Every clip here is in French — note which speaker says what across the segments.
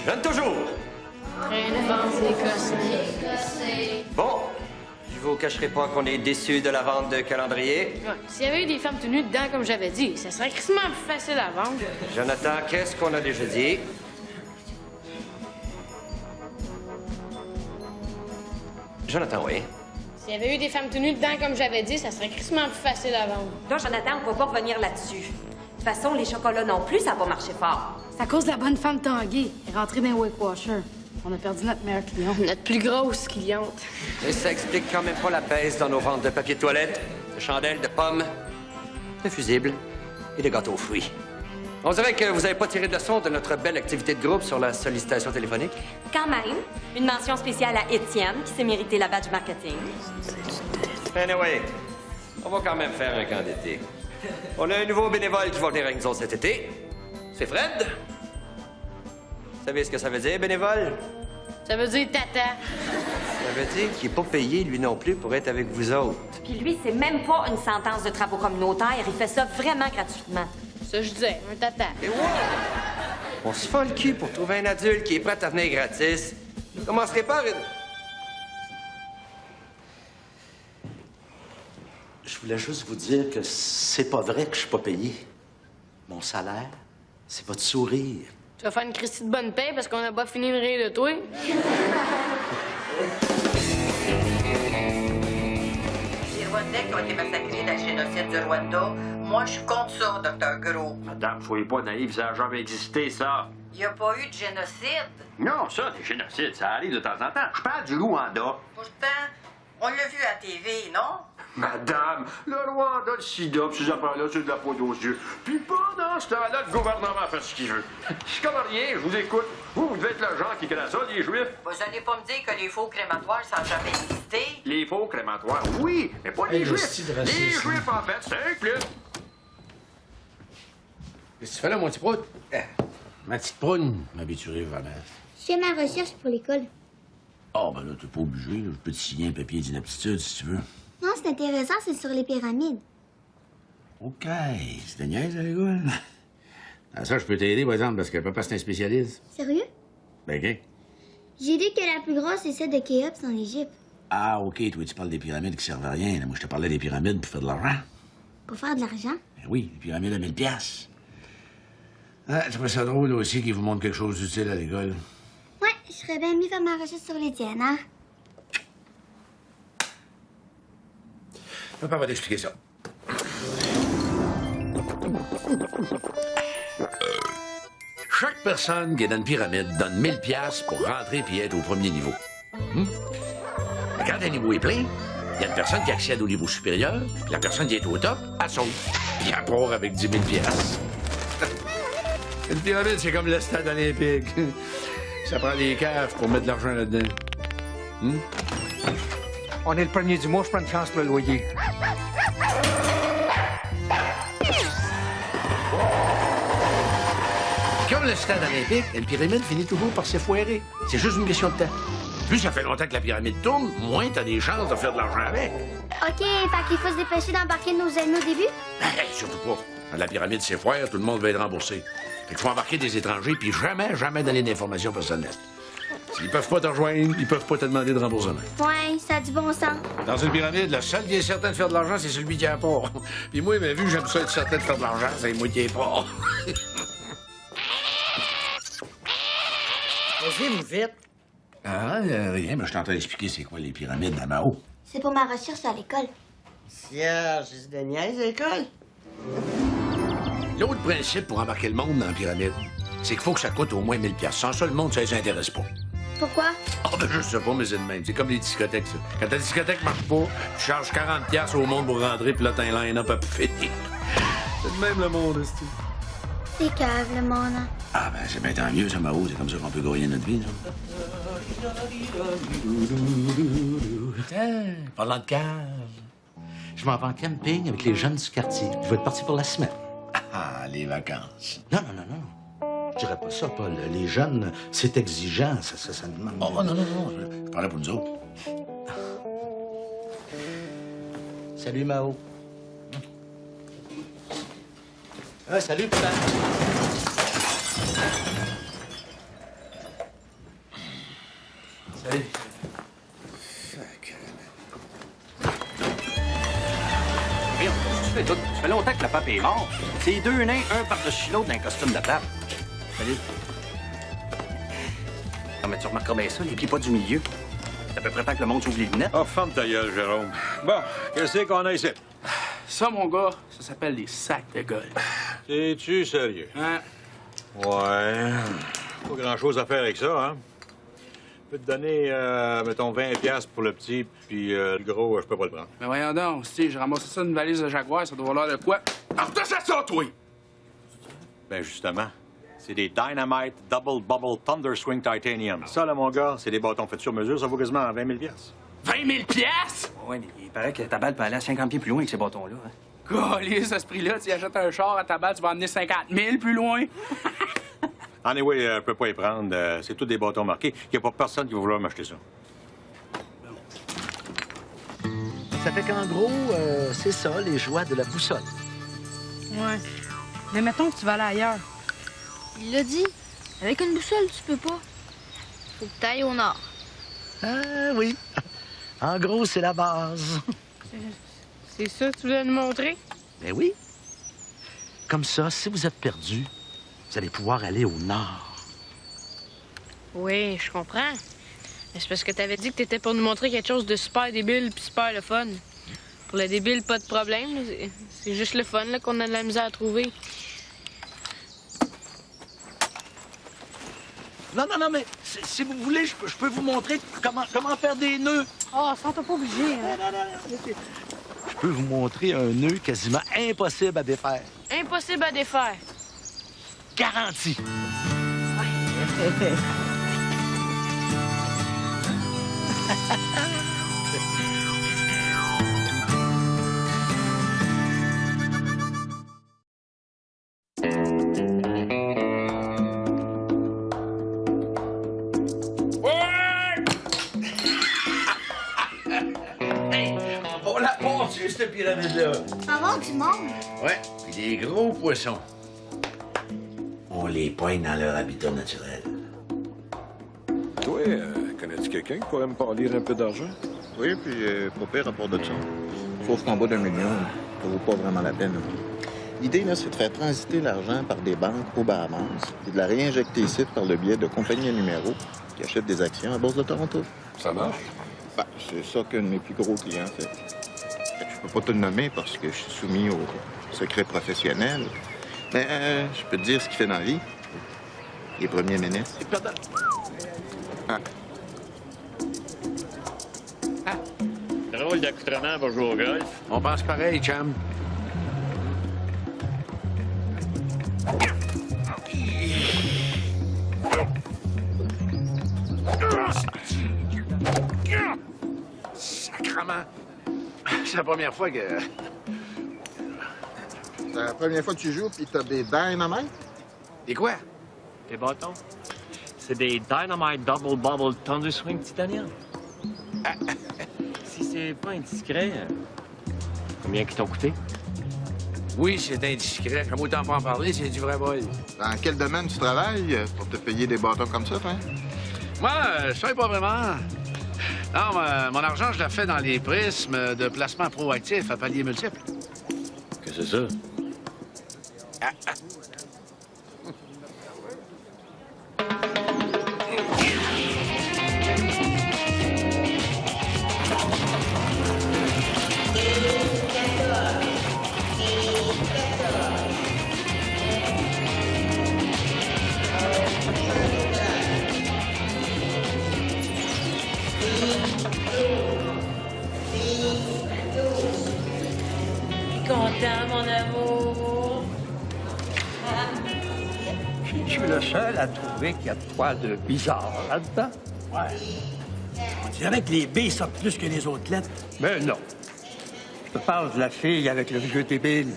Speaker 1: Jeune toujours. Bon, je vous cacherai pas qu'on est déçus de la vente de calendrier.
Speaker 2: Ouais. S'il y avait eu des femmes tenues dedans, comme j'avais dit, ça serait crissement plus facile à vendre.
Speaker 1: Jonathan, qu'est-ce qu'on a déjà dit? Jonathan, oui.
Speaker 2: S'il y avait eu des femmes tenues dedans, comme j'avais dit, ça serait crissement plus facile à vendre.
Speaker 3: Là, Jonathan, on va pas revenir là-dessus. De toute façon, les chocolats non plus, ça va pas marcher fort.
Speaker 2: C'est à cause de la bonne femme Tanguay. Elle est rentrée dans Wake Washer. On a perdu notre meilleure cliente. Notre plus grosse cliente.
Speaker 1: Et ça explique quand même pas la baisse dans nos ventes de papier de toilette, de chandelles, de pommes, de fusibles et de gâteaux aux fruits. On dirait que vous n'avez pas tiré de leçon de notre belle activité de groupe sur la sollicitation téléphonique.
Speaker 3: Quand même, une mention spéciale à Étienne, qui s'est mérité la badge marketing.
Speaker 1: Anyway, on va quand même faire un camp d'été. On a un nouveau bénévole qui va venir avec nous autres cet été. C'est Fred. Vous savez ce que ça veut dire, bénévole?
Speaker 2: Ça veut dire tata.
Speaker 1: Ça veut dire qu'il n'est pas payé, lui non plus, pour être avec vous autres.
Speaker 3: Puis lui, c'est même pas une sentence de travaux communautaires. Il fait ça vraiment gratuitement.
Speaker 2: Ça, je disais, un tata.
Speaker 1: Et wow! On se fait le cul pour trouver un adulte qui est prêt à venir gratis. Vous commencerez par une...
Speaker 4: Je voulais juste vous dire que c'est pas vrai que je suis pas payé. Mon salaire, c'est votre sourire.
Speaker 2: Tu vas faire une Christie de bonne paix parce qu'on n'a pas fini de rire de toi.
Speaker 5: Les Rwandais qui ont été massacrés dans le génocide du Rwanda, moi, je suis contre ça, Dr. Gros.
Speaker 6: Madame, soyez pas naïve, ça n'a jamais existé, ça.
Speaker 5: Il n'y a pas eu de génocide.
Speaker 6: Non, ça, des génocides, ça arrive de temps en temps. Je parle du Rwanda.
Speaker 5: Pourtant, on l'a vu à TV, non?
Speaker 6: Madame, le Rwanda, le sida, pis ces affaires-là, c'est de la poudre aux yeux. Puis pendant ce temps-là, le gouvernement fait ce qu'il veut. Je connais rien, je vous écoute. Vous devez être le genre qui crée ça, les Juifs.
Speaker 5: Vous allez pas me dire que les faux crématoires, ça n'a jamais existé?
Speaker 6: Les faux crématoires, oui, mais pas les
Speaker 7: Hey, le
Speaker 6: Juifs.
Speaker 7: style de
Speaker 6: Les
Speaker 7: racisme.
Speaker 6: Juifs, en fait, c'est un club.
Speaker 7: Qu'est-ce que tu fais là, mon petit prout? Ma petite prune, m'habituerai vraiment.
Speaker 8: Je fais ma recherche pour l'école.
Speaker 7: Ah, ben là, t'es pas obligé. Là. Je peux te signer un papier d'inaptitude, si tu veux.
Speaker 8: Non, c'est intéressant, c'est sur les pyramides.
Speaker 7: OK. C'est de niaise, à l'école. Ah, ça, je peux t'aider, par exemple, parce que papa, c'est un spécialiste.
Speaker 8: Sérieux?
Speaker 7: Ben, OK.
Speaker 8: J'ai lu que la plus grosse est celle de Khéops en Égypte.
Speaker 7: Ah, OK. Toi, tu parles des pyramides qui servent à rien. Là, moi, je te parlais des pyramides pour faire de l'argent.
Speaker 8: Pour faire de l'argent?
Speaker 7: Ben oui, les pyramides à 1000 piastres. Ah, je trouve ça drôle aussi qu'ils vous montrent quelque chose d'utile à l'école.
Speaker 8: Ouais, je serais bien mieux faire ma recherche sur les tiennes, hein?
Speaker 7: Papa va t'expliquer ça. Chaque personne qui est dans une pyramide donne 1000 piastres pour rentrer puis être au premier niveau. Mais quand un niveau est plein, il y a une personne qui accède au niveau supérieur, puis la personne qui est au top, elle saute. Puis elle part avec 10 000 piastres. Une pyramide, c'est comme le stade olympique. Ça prend des caves pour mettre de l'argent là-dedans.
Speaker 9: On est le premier du mois, je prends une chance pour le loyer.
Speaker 7: Comme le stade olympique, une pyramide finit toujours par s'effoirer. C'est juste une question de temps. Plus ça fait longtemps que la pyramide tourne, moins t'as des chances de faire de l'argent avec.
Speaker 8: OK, fait qu'il faut se dépêcher d'embarquer nos amis au début?
Speaker 7: Hey, surtout pas. Quand la pyramide s'effoire, tout le monde va être remboursé. Fait qu'il faut embarquer des étrangers puis jamais donner d'informations personnelles. S'ils peuvent pas te rejoindre, ils peuvent pas te demander de remboursement.
Speaker 8: Ouais, ça a du bon sens.
Speaker 7: Dans une pyramide, le seul qui est certain de faire de l'argent, c'est celui qui a pas. Puis moi, mais vu que j'aime ça être certain de faire de l'argent, c'est moi qui ai pas.
Speaker 9: Vas-y, vous vite.
Speaker 7: Ah, rien, mais je suis en train d'expliquer c'est quoi les pyramides à Mao.
Speaker 8: C'est pour ma recherche à l'école.
Speaker 9: Cierge, c'est de niaise à l'école.
Speaker 7: L'autre principe pour embarquer le monde dans la pyramide, c'est qu'il faut que ça coûte au moins 1000 piastres. Sans ça, le monde, ça les intéresse pas.
Speaker 8: Pourquoi?
Speaker 7: Ah, ben, je sais pas, mais c'est de même. C'est comme les discothèques, ça. Quand ta discothèque marche pas, tu charges 40 piastres au monde pour rentrer, puis là, t'as un line-up à pu finir. C'est de même le monde, c'est.
Speaker 8: C'est cave, le monde. Hein.
Speaker 7: Ah, ben, c'est bien tant mieux, ça, Mao. C'est comme ça qu'on peut gagner notre vie, ça. Tiens, parlant de cave, je m'en vais en camping avec les jeunes du quartier. Je vais être parti pour la semaine. Ah, les vacances. Non. Je dirais pas ça, Paul. Les jeunes, c'est exigeant. Ça demande... Oh, non. Je parlais pour nous autres. Salut, Mao. Ah, salut, papa.
Speaker 1: Salut. Ça fait longtemps que le pape est mort. C'est deux nains, un par-dessus l'autre, dans un costume de pape. Salut. Non, mais tu remarqueras bien ça, les pieds pas du milieu. C'est à peu près temps que le monde s'ouvre les lunettes.
Speaker 6: Oh, ferme ta gueule, Jérôme. Bon, qu'est-ce qu'on a ici?
Speaker 10: Ça, mon gars, ça s'appelle des sacs de golf.
Speaker 6: Es-tu sérieux?
Speaker 10: Hein?
Speaker 6: Ouais. Pas grand-chose à faire avec ça, hein? Je peux te donner, mettons, 20$ pour le petit, puis le gros, je peux pas le prendre.
Speaker 10: Mais voyons donc, si j'ai ramassé ça d'une valise de Jaguar, ça doit avoir l'air de quoi? Arrête ça, toi!
Speaker 6: Ben, justement, c'est des Dynamite Double Bubble Thunder Swing Titanium. Ça, là, mon gars, c'est des bâtons faits sur mesure, ça vaut quasiment 20 000$.
Speaker 10: 20 000 piastres?
Speaker 1: Oui, mais il paraît que ta balle peut aller à 50 pieds plus loin avec ces bâtons-là. Hein?
Speaker 10: Calisse, à ce prix-là, tu achètes un char à ta balle, tu vas emmener 50 000 plus loin.
Speaker 6: Anyway, je peux pas y prendre. C'est tous des bâtons marqués. Il n'y a pas personne qui va vouloir m'acheter ça.
Speaker 4: Ça fait qu'en gros, c'est ça, les joies de la boussole.
Speaker 2: Ouais. Mais mettons que tu vas aller ailleurs.
Speaker 8: Il l'a dit. Avec une boussole, tu peux pas. Faut que t'ailles au nord.
Speaker 4: Ah oui. En gros, c'est la base.
Speaker 2: C'est ça que tu voulais nous montrer?
Speaker 4: Ben oui. Comme ça, si vous êtes perdu, vous allez pouvoir aller au nord.
Speaker 2: Oui, je comprends. Mais c'est parce que t'avais dit que t'étais pour nous montrer quelque chose de super débile puis super le fun. Pour le débile, pas de problème. C'est juste le fun là, qu'on a de la misère à trouver.
Speaker 4: Non, mais si vous voulez, je peux vous montrer comment faire des nœuds.
Speaker 2: Ah, ça, t'as pas obligé, hein?
Speaker 4: Je peux vous montrer un nœud quasiment impossible à défaire.
Speaker 2: Impossible à défaire.
Speaker 4: Garanti.
Speaker 7: On la pondu, cette pyramide-là.
Speaker 8: Avant du monde.
Speaker 7: Ouais, puis des gros poissons. On les poigne dans leur habitat naturel.
Speaker 6: Toi, connais-tu quelqu'un qui pourrait me parler un peu d'argent?
Speaker 11: Oui, puis pas pire rapport de ça. Sauf qu'en bas d'1 million, ça vaut pas vraiment la peine. L'idée, là, c'est de faire transiter l'argent par des banques aux Bahamas et de la réinjecter ici par le biais de compagnies à numéros qui achètent des actions à la Bourse de Toronto.
Speaker 6: Ça marche?
Speaker 11: Ben, c'est ça qu'un de mes plus gros clients fait. Je peux pas te le nommer parce que je suis soumis au secret professionnel. Mais je peux te dire ce qu'il fait dans la vie. Il est premier ministre. Ah.
Speaker 6: Drôle d'accoutrement pour jouer au golf.
Speaker 7: On pense pareil, chum. Sacrement. C'est la première fois que...
Speaker 11: C'est la première fois que tu joues, puis t'as des dynamites?
Speaker 7: Des quoi?
Speaker 12: Des bâtons. C'est des Dynamite Double Bubble Thunder Swing Titanium. Si c'est pas indiscret, combien qu'ils t'ont coûté?
Speaker 7: Oui, c'est indiscret. Comme autant pas en parler, c'est du vrai bol.
Speaker 11: Dans quel domaine tu travailles pour te payer des bâtons comme ça, toi?
Speaker 7: Moi, je sais pas vraiment. Non, mon argent, je le fais dans les prismes de placement proactif à paliers multiples.
Speaker 6: Qu'est-ce que c'est ça?
Speaker 3: Content, mon amour.
Speaker 9: Je suis le seul à trouver qu'il y a de quoi de bizarre là-dedans. Ouais. On dirait que les billes sortent plus que les autres lettres. Mais non. Je te parle de la fille avec le vieux débile.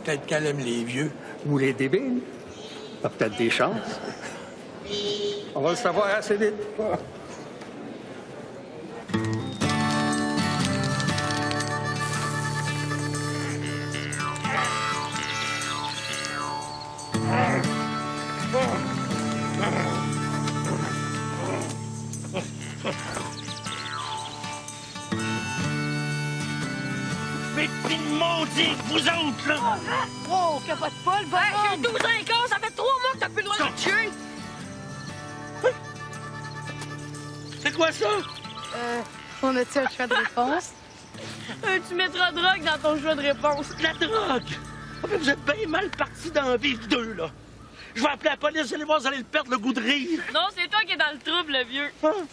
Speaker 9: Peut-être qu'elle aime les vieux ou les débiles. On a peut-être des chances. On va le savoir assez vite. niaiser, vous autres, là!
Speaker 2: Oh, capote pas, le bonhomme! Hey, j'ai 12 ans et quart, ça fait 3 mois que t'as plus le droit de me tuer!
Speaker 9: C'est quoi ça?
Speaker 8: On a-tu un choix de réponse?
Speaker 2: Tu mettras drogue dans ton choix de réponse.
Speaker 9: La drogue! Ah, mais vous êtes bien mal partis d'en vivre deux, là. Je vais appeler la police, vous allez voir, vous allez perdre le goût de rire.
Speaker 2: Non, c'est toi qui es dans le trouble, le vieux.
Speaker 9: Hein?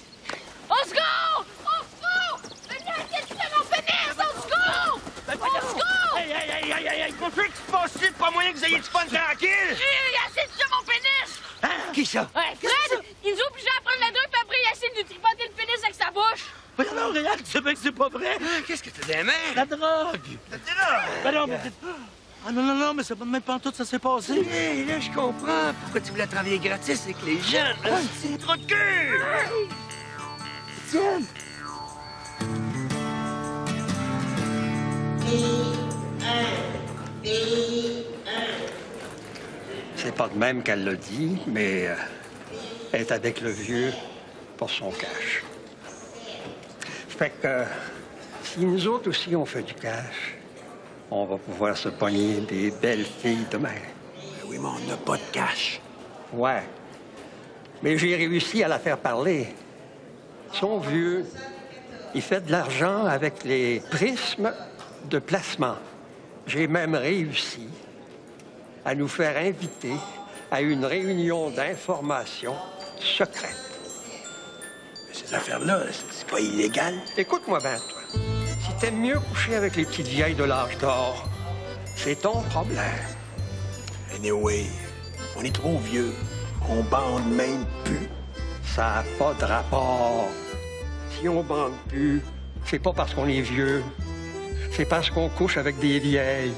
Speaker 2: Au secours! Au secours! Qu'est-ce que tu fais mon pénis? Au secours! Au secours!
Speaker 9: Hey! Pour ceux qui se passent, c'est pas moyen que vous ayez du fun tranquille!
Speaker 2: Il essaie de tuer mon pénis!
Speaker 9: Hein? Qui ça?
Speaker 2: Ouais, Fred, il nous oblige à prendre la drogue, puis après, il essaie de nous tripoter le pénis avec sa bouche.
Speaker 9: Voyons non, Réal, tu sais bien que c'est pas vrai.
Speaker 1: Qu'est-ce que t'as des mains?
Speaker 9: La drogue!
Speaker 1: La drogue?
Speaker 9: Ben non, mais... Ah non, mais c'est pas de même pantoute, ça s'est passé.
Speaker 1: Hey, là, je comprends pourquoi tu voulais travailler gratis avec les jeunes. Hein? C'est trop de cul!
Speaker 9: Tiens! C'est pas de même qu'elle l'a dit, mais elle est avec le vieux pour son cash. Fait que si nous autres aussi on fait du cash, on va pouvoir se pogner des belles filles demain.
Speaker 1: Oui, mais on n'a pas de cash.
Speaker 9: Ouais. Mais j'ai réussi à la faire parler. Son vieux, il fait de l'argent avec les prismes de placement. J'ai même réussi à nous faire inviter à une réunion d'information secrète.
Speaker 1: Mais ces affaires-là, c'est pas illégal.
Speaker 9: Écoute-moi bien, toi. Si t'aimes mieux coucher avec les petites vieilles de l'âge d'or, c'est ton problème.
Speaker 1: Anyway, on est trop vieux. On bande même plus.
Speaker 9: Ça n'a pas de rapport. Si on bande plus, c'est pas parce qu'on est vieux. C'est parce qu'on couche avec des vieilles.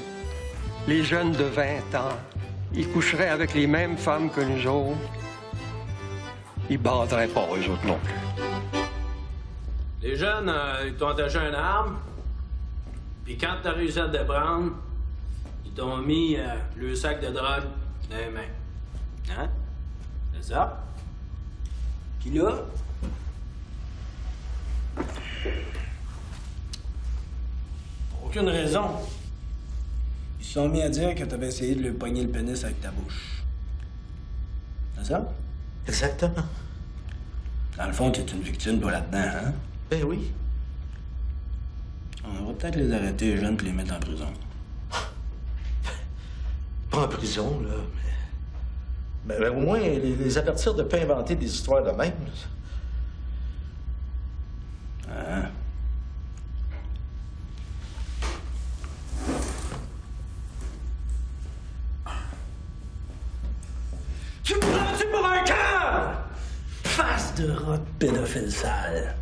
Speaker 9: Les jeunes de 20 ans, ils coucheraient avec les mêmes femmes que nous autres. Ils banderaient pas eux autres non plus.
Speaker 13: Les jeunes, ils t'ont attaché une arme. Puis quand t'as réussi à te déprendre, ils t'ont mis le sac de drogue dans les mains. Hein? C'est ça? Puis là... Pour aucune raison. Ils se sont mis à dire que t'avais essayé de lui pogner le pénis avec ta bouche. C'est ça?
Speaker 4: Exactement.
Speaker 13: Dans le fond, t'es une victime, toi, là-dedans, hein?
Speaker 4: Ben oui.
Speaker 13: On va peut-être les arrêter, les jeunes, puis les mettre en prison.
Speaker 4: Pas en prison, là, mais au moins les avertir de ne pas inventer des histoires de même.
Speaker 13: Hein?
Speaker 9: Tu me prends-tu pour un cœur? Face de rat pédophile sale.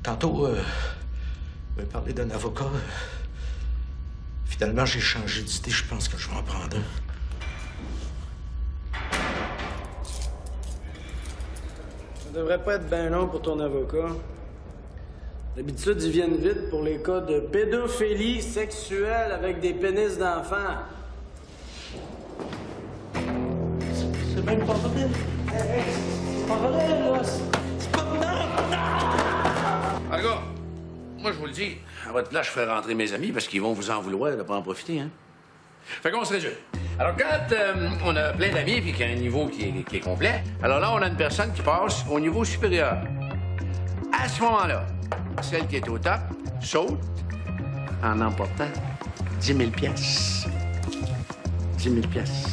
Speaker 4: Tantôt, on m'a parlé d'un avocat. Finalement, j'ai changé d'idée. Je pense que je vais en prendre un.
Speaker 13: Ça devrait pas être bien long pour ton avocat. D'habitude, ils viennent vite pour les cas de pédophilie sexuelle avec des pénis d'enfants.
Speaker 4: C'est même pas vrai. C'est pas vrai, là. C'est pas vrai.
Speaker 7: En tout cas, moi, je vous le dis, à votre place, je ferai rentrer mes amis parce qu'ils vont vous en vouloir de pas en profiter, hein. Fait qu'on se résume. Alors, quand on a plein d'amis puis qu'il y a un niveau qui est complet, alors là, on a une personne qui passe au niveau supérieur. À ce moment-là, celle qui est au top saute en emportant 10 000 piastres. 10 000 piastres.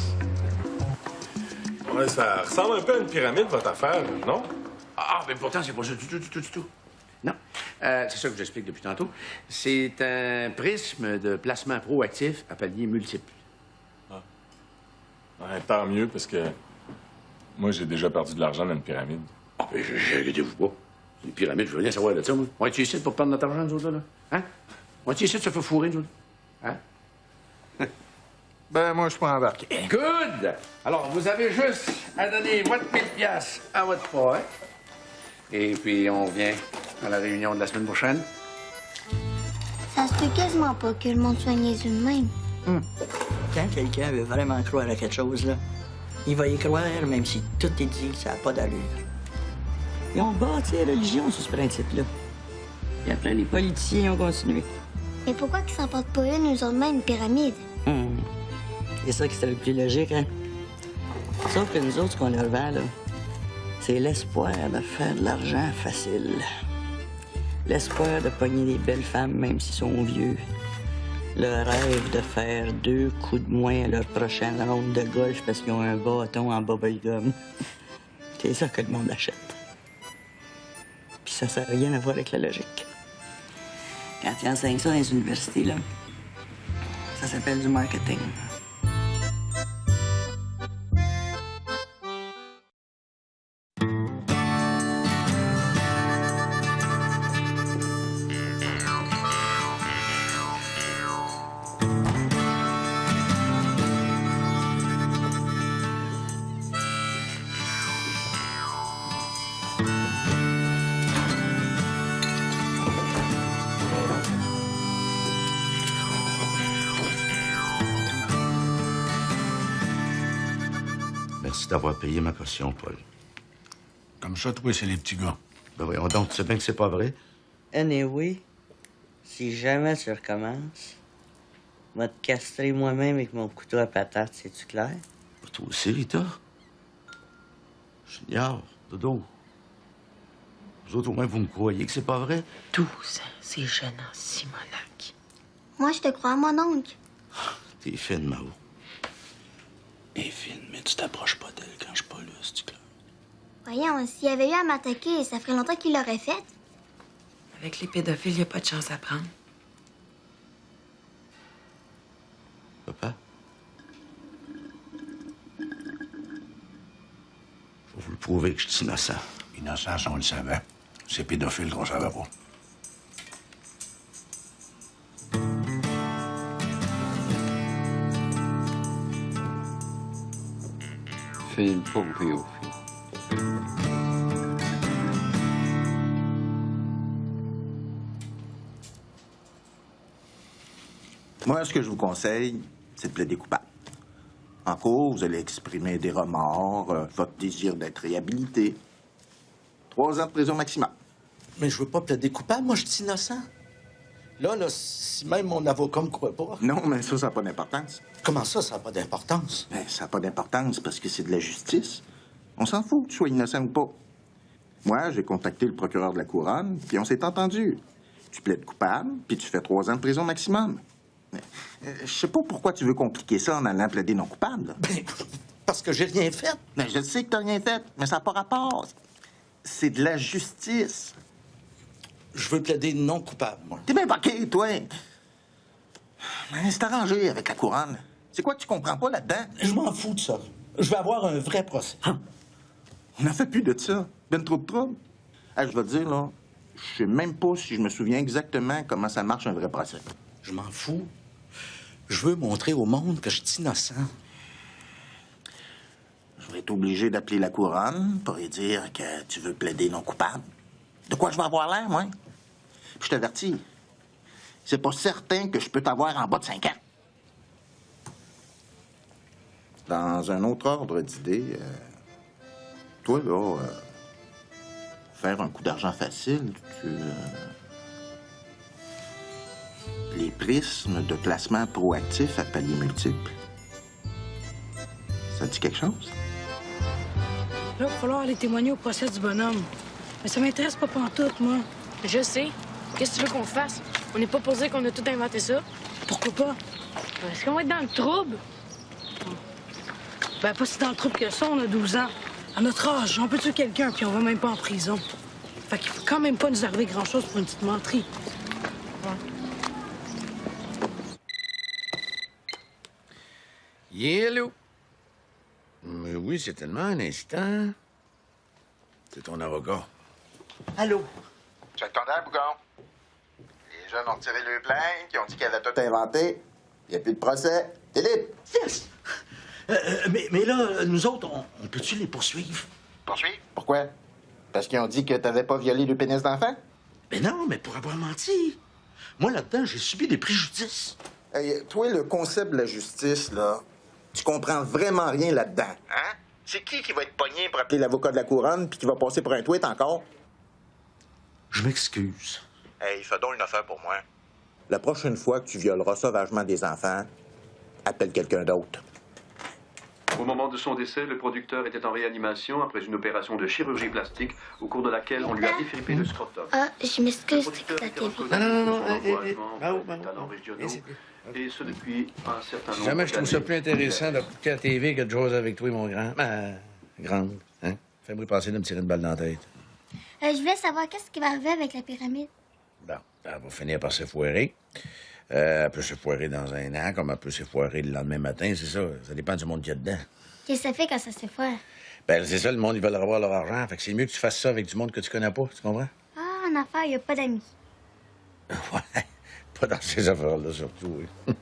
Speaker 14: Ouais, ça ressemble un peu à une pyramide, votre affaire, non?
Speaker 7: Ah, mais pourtant, c'est pas ça du tout. Non. C'est ça que je vous explique depuis tantôt. C'est un prisme de placement proactif à paliers multiples.
Speaker 14: Ah. Ouais, tant mieux, parce que moi, j'ai déjà perdu de l'argent dans une pyramide.
Speaker 7: Ah, ben, inquiétez-vous pas. Les pyramides, je veux rien savoir de ça, moi. On est ici pour perdre notre argent, nous autres, là? Hein? On est ici de se faire fourrer, nous autres? Hein?
Speaker 11: Ben, moi, je peux embarquer.
Speaker 7: Good! Alors, vous avez juste à donner votre 1000 piastres à votre père. Et puis, on vient à la réunion de la semaine prochaine.
Speaker 8: Ça se peut quasiment pas que le monde soit niaiseux de même.
Speaker 15: Quand quelqu'un veut vraiment croire à quelque chose, là, il va y croire même si tout est dit que ça n'a pas d'allure. Ils ont bâti la religion sur ce principe-là. Puis après, les politiciens ont continué.
Speaker 8: Mais pourquoi qu'ils s'en portent pas une, nous autres même, une pyramide?
Speaker 15: C'est ça qui serait le plus logique, hein? Sauf que nous autres, ce qu'on a revend, là, c'est l'espoir de faire de l'argent facile. L'espoir de pogner des belles femmes, même s'ils sont vieux. Le rêve de faire 2 coups de moins à leur prochaine ronde de golf parce qu'ils ont un bâton en bubblegum. C'est ça que le monde achète. Puis ça n'a rien à voir avec la logique. Quand tu enseignes ça dans les universités, là, ça s'appelle du marketing.
Speaker 4: Merci d'avoir payé ma caution, Paul.
Speaker 7: Comme ça, toi, c'est les petits gars.
Speaker 4: Ben voyons donc, tu sais bien que c'est pas vrai?
Speaker 15: Anyway, si jamais tu recommences, je vais te castrer moi-même avec mon couteau à patates, c'est-tu clair?
Speaker 4: Toi aussi, Rita? Junior, Dodo. Vous autres, au moins, vous me croyez que c'est pas vrai?
Speaker 2: 12 ans, c'est jeune en Simonac.
Speaker 8: Moi, je te crois, mon oncle.
Speaker 4: T'es fine, Mao.
Speaker 9: Et fine, mais tu t'approches pas d'elle quand je suis pas là, c'est clair.
Speaker 8: Voyons, s'il avait eu à m'attaquer, ça ferait longtemps qu'il l'aurait fait.
Speaker 16: Avec les pédophiles, il n'y a pas de chance à prendre.
Speaker 4: Papa? Faut vous le prouver que je suis innocent.
Speaker 7: Innocent, ça, on le savait. C'est pédophile qu'on savait pas.
Speaker 17: File pas au fil.
Speaker 11: Moi, ce que je vous conseille, c'est de plaider coupable. En cours, vous allez exprimer des remords, votre désir d'être réhabilité. 3 ans de prison maximum.
Speaker 4: Mais je veux pas plaider coupable, moi, je suis innocent. Là, si même mon avocat me croit pas...
Speaker 11: Non, mais ça n'a pas d'importance.
Speaker 4: Comment ça n'a pas d'importance?
Speaker 11: Ben, ça n'a pas d'importance parce que c'est de la justice. On s'en fout que tu sois innocent ou pas. Moi, j'ai contacté le procureur de la Couronne, puis on s'est entendu. Tu plaides coupable, puis tu fais 3 ans de prison maximum. Je sais pas pourquoi tu veux compliquer ça en allant plaider non coupable.
Speaker 4: Ben, parce que j'ai rien fait.
Speaker 11: Ben, je sais que t'as rien fait, mais ça n'a pas rapport. C'est de la justice.
Speaker 4: Je veux plaider non coupable, moi.
Speaker 11: T'es bien paquet, toi. C'est arrangé avec la Couronne. C'est quoi que tu comprends pas là-dedans?
Speaker 4: Je m'en fous de ça. Je vais avoir un vrai procès.
Speaker 11: On n'en fait plus de ça. Ben trop de trouble. Je vais te dire, là, je sais même pas si je me souviens exactement comment ça marche un vrai procès.
Speaker 4: Je m'en fous. Je veux montrer au monde que je suis innocent.
Speaker 11: Je vais être obligé d'appeler la Couronne pour lui dire que tu veux plaider non coupable. De quoi je vais avoir l'air, moi? Puis je t'avertis, c'est pas certain que je peux t'avoir en bas de 5 ans. Dans un autre ordre d'idée, toi, là, faire un coup d'argent facile, les prismes de placement proactif à paliers multiples. Ça te dit quelque chose?
Speaker 18: Là, il va falloir aller témoigner au procès du bonhomme. Mais ça m'intéresse pas pantoute, moi.
Speaker 2: Je sais. Qu'est-ce que tu veux qu'on fasse? On n'est pas pour dire qu'on a tout inventé ça.
Speaker 18: Pourquoi pas?
Speaker 2: Est-ce qu'on va être dans le trouble?
Speaker 18: Ben, pas si dans le trouble que ça, on a 12 ans. À notre âge, on peut tuer quelqu'un, puis on va même pas en prison. Fait qu'il faut quand même pas nous arriver grand-chose pour une petite menterie.
Speaker 7: Hello. Mais oui, c'est tellement un instant. C'est ton avocat.
Speaker 11: Allô? J'attendais, Bougon. Les jeunes ont tiré le plainte, ils ont dit qu'elle a tout inventé. Il n'y a plus de procès. T'es libre.
Speaker 4: Yes! Mais là, nous autres, on peut-tu les poursuivre?
Speaker 11: Poursuivre? Pourquoi? Parce qu'ils ont dit que t'avais pas violé le pénis d'enfant?
Speaker 4: Mais non, mais pour avoir menti. Moi, là-dedans, j'ai subi des préjudices.
Speaker 11: Hey, toi, le concept de la justice, là, tu comprends vraiment rien là-dedans. Hein? C'est qui va être pogné pour appeler l'avocat de la Couronne puis qui va passer pour un tweet encore?
Speaker 4: Je m'excuse.
Speaker 11: Hey, fais donc une affaire pour moi. La prochaine fois que tu violeras sauvagement des enfants, appelle quelqu'un d'autre.
Speaker 6: Au moment de son décès, le producteur était en réanimation après une opération de chirurgie plastique au cours de laquelle on lui a défrippé le scrotum.
Speaker 8: Ah, je m'excuse, c'est la TV.
Speaker 6: Et ce depuis un certain nombre
Speaker 7: Jamais je trouve ça
Speaker 6: d'années.
Speaker 7: plus intéressant d'écouter la TV que de jouer avec toi, mon grand. Grande, hein? Fais-moi passer de me tirer une balle dans la tête.
Speaker 8: Je voulais savoir qu'est-ce qui va arriver avec la pyramide.
Speaker 7: Bon, elle va finir par se foirer. Elle peut se foirer dans un an, comme elle peut se foirer le lendemain matin, c'est ça. Ça dépend du monde qu'il y a dedans.
Speaker 8: Qu'est-ce que ça fait quand ça se foire?
Speaker 7: Ben, c'est ça, le monde, ils veulent avoir leur argent. Fait que c'est mieux que tu fasses ça avec du monde que tu connais pas, tu comprends?
Speaker 8: Ah, en affaire, il n'y a pas d'amis.
Speaker 7: Ouais, pas dans ces affaires-là, surtout, oui.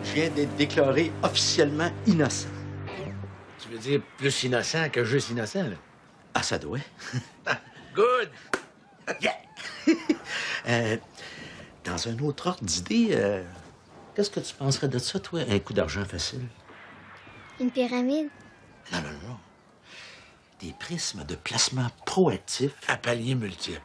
Speaker 4: Je viens d'être déclaré officiellement innocent.
Speaker 7: Tu veux dire plus innocent que juste innocent, là?
Speaker 4: Ah, ça doit.
Speaker 7: Good!
Speaker 4: Yeah! Dans un autre ordre d'idée, qu'est-ce que tu penserais de ça, toi, un coup d'argent facile?
Speaker 8: Une pyramide?
Speaker 4: Non. Des prismes de placement proactif.
Speaker 7: À palier multiple.